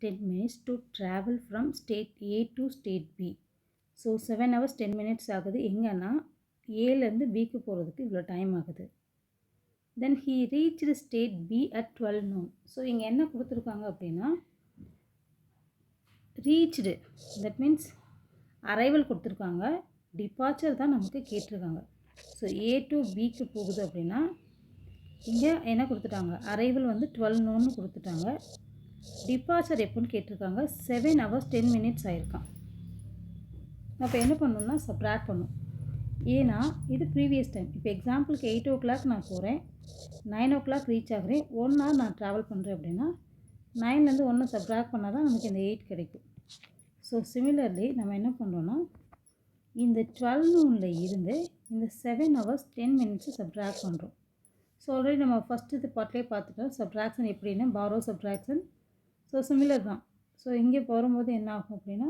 10 minutes to travel from state A to state B. So 7 hours 10 minutes ஆகுது. எங்கன்னா ஏலேருந்து பிக்கு போகிறதுக்கு இவ்வளோ டைம் ஆகுது. தென் he reached state B at 12 noon. So இங்கே என்ன கொடுத்துருக்காங்க அப்படின்னா ரீச்டு, தட் மீன்ஸ் அரைவல் கொடுத்துருக்காங்க. டிபார்ச்சர் தான் நமக்கு கேட்டிருக்காங்க. ஸோ A to Bக்கு போகுது அப்படின்னா இங்கே என்ன கொடுத்துட்டாங்க, அரைவல் வந்து 12 noon கொடுத்துட்டாங்க. டிபார்ச்சர் எப்போன்னு கேட்டிருக்காங்க. 7 hours 10 minutes ஆயிருக்கான். அப்போ என்ன பண்ணணும்னா சப்ராக்ட் பண்ணும். ஏன்னா இது ப்ரீவியஸ் டைம். இப்போ எக்ஸாம்பிளுக்கு 8 o'clock நான் போகிறேன், 9 o'clock ரீச் ஆகிறேன், 1 hour நான் ட்ராவல் பண்ணுறேன் அப்படின்னா 9லேருந்து 1 சப்ராக்ட் பண்ணால் தான் நமக்கு இந்த 8 கிடைக்கும். ஸோ சிமிலர்லி நம்ம என்ன பண்ணுறோன்னா இந்த 12 noonல இருந்து இந்த 7 hours 10 minutes சப்ராக்ட் பண்ணுறோம். ஸோ ஆல்ரெடி நம்ம ஃபஸ்ட்டு இது பார்ட்லேயே பார்த்துட்டோம் சப்ராக்ஷன் எப்படின்னு, பாரோ சப்ராக்ஷன். ஸோ சிமிலர் தான். ஸோ இங்கே போகும்போது என்ன ஆகும் அப்படின்னா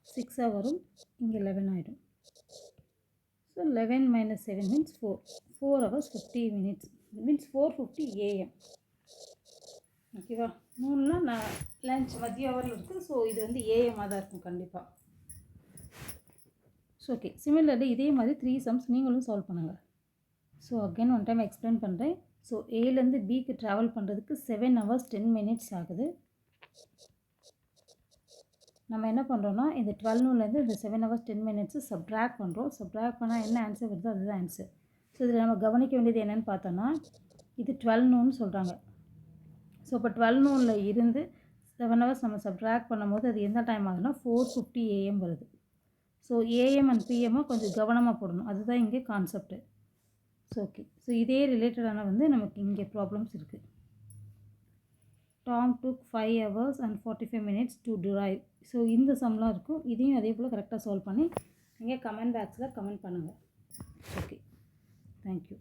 6 வரும், இங்கே 11 ஆகிடும். So 11 minus 7 means 4. 4 hours 50 minutes means 4:50 AM. ஓகேவா? மூணுலாம் நான் லஞ்ச் மதிய ஹவரில் இருக்குது. ஸோ இது வந்து ஏஎம்மாக தான் இருக்கும் கண்டிப்பாக. ஸோ ஓகே, சிமிலர்லி இதே மாதிரி 3 sums நீங்களும் சால்வ் பண்ணுங்கள். So again one time explain பண்ணுறேன். ஸோ ஏலேருந்து பிக்கு ட்ராவல் பண்ணுறதுக்கு 7 hours 10 minutes ஆகுது. நம்ம என்ன பண்ணுறோன்னா இந்த 12 noonலேருந்து இந்த 7 hours 10 minutes சப்ராக்ட் பண்ணுறோம். சப்ராக்ட் பண்ணால் என்ன ஆன்சர் வருதோ அதுதான் ஆன்சர். ஸோ இதில் நம்ம கவனிக்க வேண்டியது என்னென்னு பார்த்தோன்னா இது 12 noon சொல்கிறாங்க. ஸோ இப்போ 12 noonல இருந்து 7 hours நம்ம சப்ராக்ட் பண்ணும்போது அது எந்த டைம் ஆகுதுன்னா 4:50 AM வருது. ஸோ ஏஎம் அண்ட் பிஎம்மை கொஞ்சம் கவனமாக போடணும், அதுதான் இங்கே கான்செப்ட்டு. ஸோ ஓகே, ஸோ இதே ரிலேட்டடான வந்து நமக்கு இங்கே ப்ராப்ளம்ஸ் இருக்குது. Tom took 5 hours and 45 minutes to drive. So இந்த சம்லாம் இருக்கும். இதையும் அதே போல் கரெக்டாக சால்வ் பண்ணி நீங்கள் கமெண்ட் பாக்ஸில் கமெண்ட் பண்ணுங்கள். Okay, thank you.